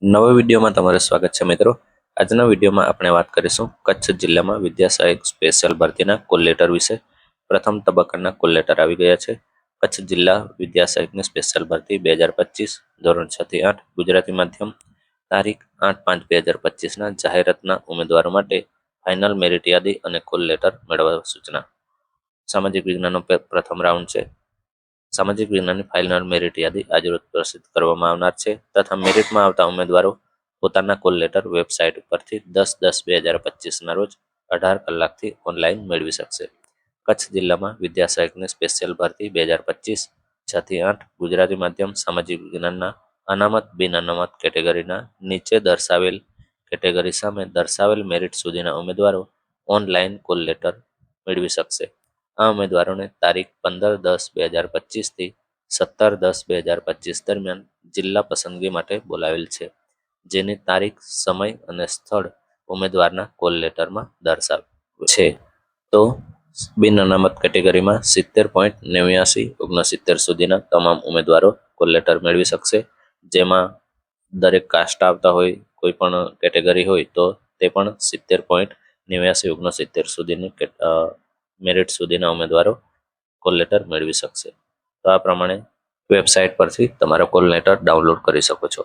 નવા વિડીયોમાં તમારું સ્વાગત છે મિત્રો। આજના વિડીયોમાં આપણે વાત કરીશું કચ્છ જિલ્લામાં વિદ્યા સહાયક સ્પેશિયલ ભરતીના કોલ લેટર વિશે। પ્રથમ તબક્કાના કોલ લેટર આવી ગયા છે। કચ્છ જિલ્લા વિદ્યા સહાયકની સ્પેશિયલ ભરતી 2025 ધોરણ 6 થી 8 ગુજરાતી માધ્યમ તારીખ 8/5/2025 ના જાહેરાતના ઉમેદવારો માટે ફાઇનલ મેરિટ યાદી અને કોલ લેટર મેળવવા સૂચના। સામાજિક વિજ્ઞાનનો પ્રથમ રાઉન્ડ છે। સામાજિક વિજ્ઞાનની ફાઇનલ મેરિટ યાદી આજરોજ પ્રસિદ્ધ કરવામાં આવનાર છે તથા મેરિટમાં આવતા ઉમેદવારો પોતાના કોલ લેટર વેબસાઇટ ઉપરથી 10/10/2025 ના રોજ 18 કલાકથી ઓનલાઈન મેળવી શકશે। કચ્છ જિલ્લામાં વિદ્યા સહાયકની સ્પેશિયલ ભરતી 2025 6 થી 8 ગુજરાતી માધ્યમ સામાજિક વિજ્ઞાનના અનામત બિન અનામત કેટેગરીના નીચે દર્શાવેલ કેટેગરી સામે દર્શાવેલ મેરિટ સુધીના ઉમેદવારો ઓનલાઈન કોલ લેટર મેળવી શકશે। આ ઉમેદવારોને તારીખ 15/10/2025 થી 17/10/2025 દરમિયાન જિલ્લા પસંદગી માટે બોલાવેલ છે, જેની તારીખ, સમય અને સ્થળ ઉમેદવારના કોલ લેટરમાં દર્શાવેલ છે। તો બિન અનામત કેટેગરીમાં 70.8969 સુધીના તમામ ઉમેદવારો કોલ લેટર મેળવી શકશે, જેમાં દરેક કાસ્ટ આવતા હોય, કોઈ પણ કેટેગરી હોય તો તે પણ 70.8969 સુધીની મેરિટ સુધીના ઉમેદવારો કોલ લેટર મેળવી શકશે। તો આ પ્રમાણે વેબસાઇટ પરથી તમારો કોલ લેટર ડાઉનલોડ કરી શકો છો।